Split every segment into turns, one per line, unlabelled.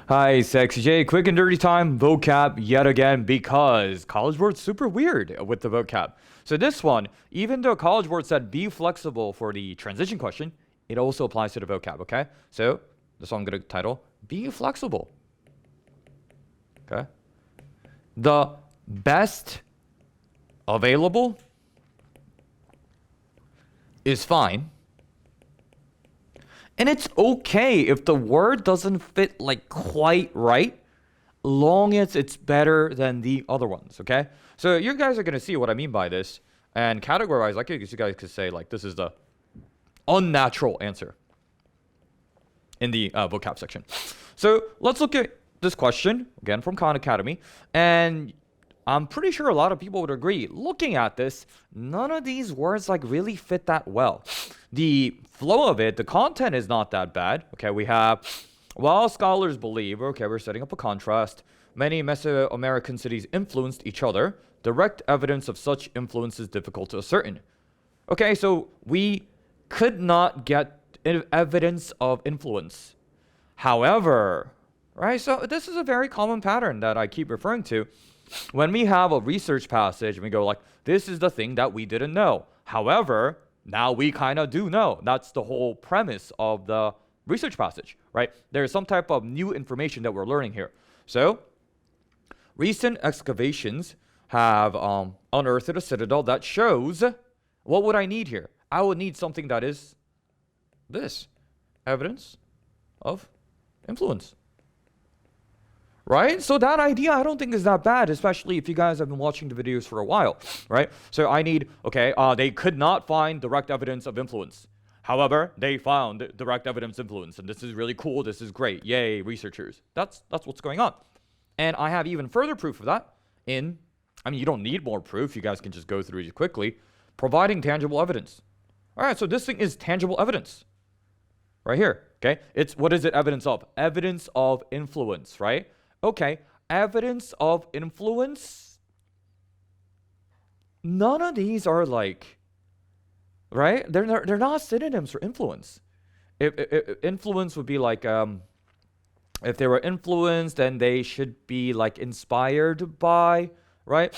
Hi, Sexy J. Quick and dirty time, vocab yet again, because College Board's super weird with the vocab. So this one, even though College Board said be flexible for the transition question, it also applies to the vocab, okay? So this one I'm going to title, be flexible. Okay? The best available is fine. And it's okay if the word doesn't fit like quite right, long as it's better than the other ones, okay? So you guys are going to see what I mean by this. And categorize, like you guys could say, like, this is the unnatural answer in the vocab section. So let's look at this question, again, from Khan Academy. And I'm pretty sure a lot of people would agree. Looking at this, none of these words like really fit that well. The flow of it, the content is not that bad. Okay, we have, while scholars believe, okay, we're setting up a contrast, many Mesoamerican cities influenced each other. Direct evidence of such influence is difficult to ascertain. Okay, so we could not get evidence of influence. However, right, so this is a very common pattern that I keep referring to. When we have a research passage and we go like, this is the thing that we didn't know. However, now we kind of do know. That's the whole premise of the research passage, right? There's some type of new information that we're learning here. So, recent excavations have unearthed a citadel that shows, what would I need here? I would need something that is this, evidence of influence. Right? So that idea I don't think is that bad, especially if you guys have been watching the videos for a while, right? So I need, okay, they could not find direct evidence of influence. However, they found direct evidence of influence, and this is really cool, this is great, yay, researchers. That's what's going on. And I have even further proof of that in, I mean, you don't need more proof, you guys can just go through it quickly, providing tangible evidence. All right, so this thing is tangible evidence. Right here, okay? It's, what is it evidence of? Evidence of influence, right? Okay, evidence of influence. None of these are like, right? They're not synonyms for influence. If influence would be like, if they were influenced, then they should be like inspired by, right?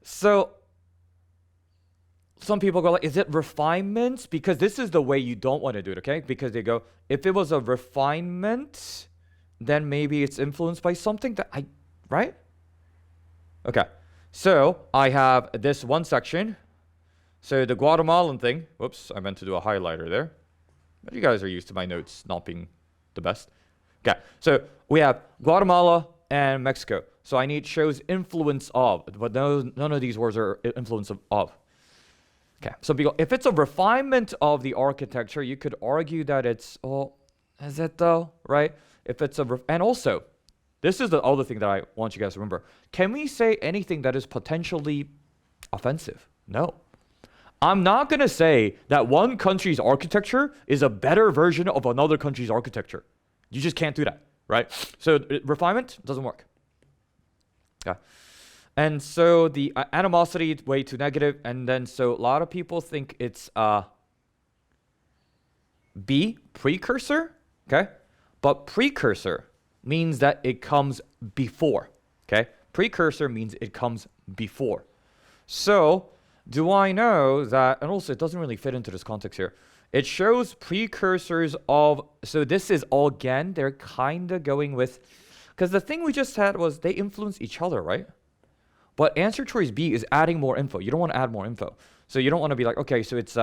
So some people go like, is it refinement? Because this is the way you don't want to do it, okay? Because they go, if it was a refinement, then maybe it's influenced by something that right? Okay, so I have this one section. So the Guatemalan thing, whoops, I meant to do a highlighter there. But you guys are used to my notes not being the best. Okay, so we have Guatemala and Mexico. So I need shows influence of, but none of these words are influence of. Okay, so if it's a refinement of the architecture, you could argue that it's, oh, is it though, right? If it's and also, this is the other thing that I want you guys to remember. Can we say anything that is potentially offensive? No. I'm not going to say that one country's architecture is a better version of another country's architecture. You just can't do that, right? So refinement doesn't work. Okay. And so the animosity way too negative, and then so a lot of people think it's B, precursor, okay? But precursor means that it comes before, okay? Precursor means it comes before. So, do I know that, and also it doesn't really fit into this context here. It shows precursors of, so this is all again, they're kind of going with, because the thing we just had was they influence each other, right? But answer choice B is adding more info. You don't want to add more info. So you don't want to be like, okay, so it's,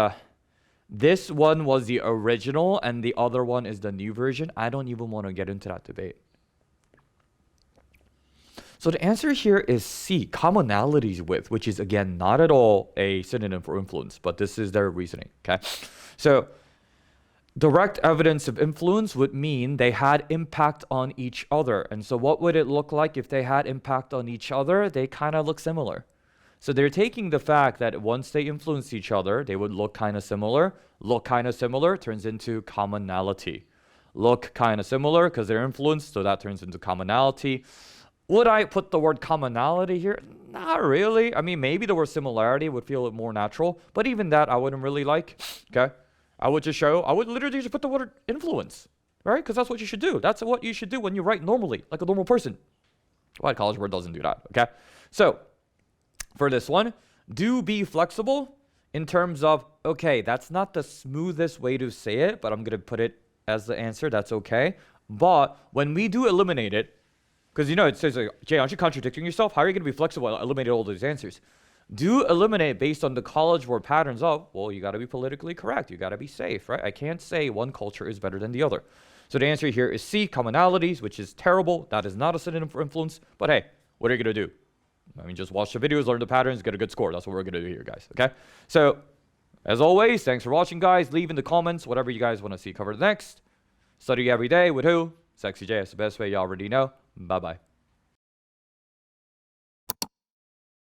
this one was the original and the other one is the new version. I don't even want to get into that debate. So the answer here is C, commonalities with, which is again not at all a synonym for influence, but this is their reasoning, okay? So direct evidence of influence would mean they had impact on each other. And so what would it look like if they had impact on each other? They kind of look similar. So they're taking the fact that once they influenced each other, they would look kind of similar. Look kind of similar turns into commonality. Look kind of similar because they're influenced, so that turns into commonality. Would I put the word commonality here? Not really. I mean, maybe the word similarity would feel more natural, but even that I wouldn't really like, okay? I would literally just put the word influence, right? Because that's what you should do. That's what you should do when you write normally, like a normal person. White College Board doesn't do that, okay? So, for this one, do be flexible in terms of, okay, that's not the smoothest way to say it, but I'm going to put it as the answer. That's okay. But when we do eliminate it, because, you know, it says, like, Jay, aren't you contradicting yourself? How are you going to be flexible and eliminate all these answers? Do eliminate based on the College Board patterns of, well, you got to be politically correct. You got to be safe, right? I can't say one culture is better than the other. So the answer here is C, commonalities, which is terrible. That is not a synonym for influence. But hey, what are you going to do? I mean, just watch the videos, learn the patterns, get a good score. That's what we're going to do here, guys, okay? So, as always, thanks for watching, guys. Leave in the comments whatever you guys want to see covered next. Study every day with who? Sexy J. It's the best way you already know. Bye-bye.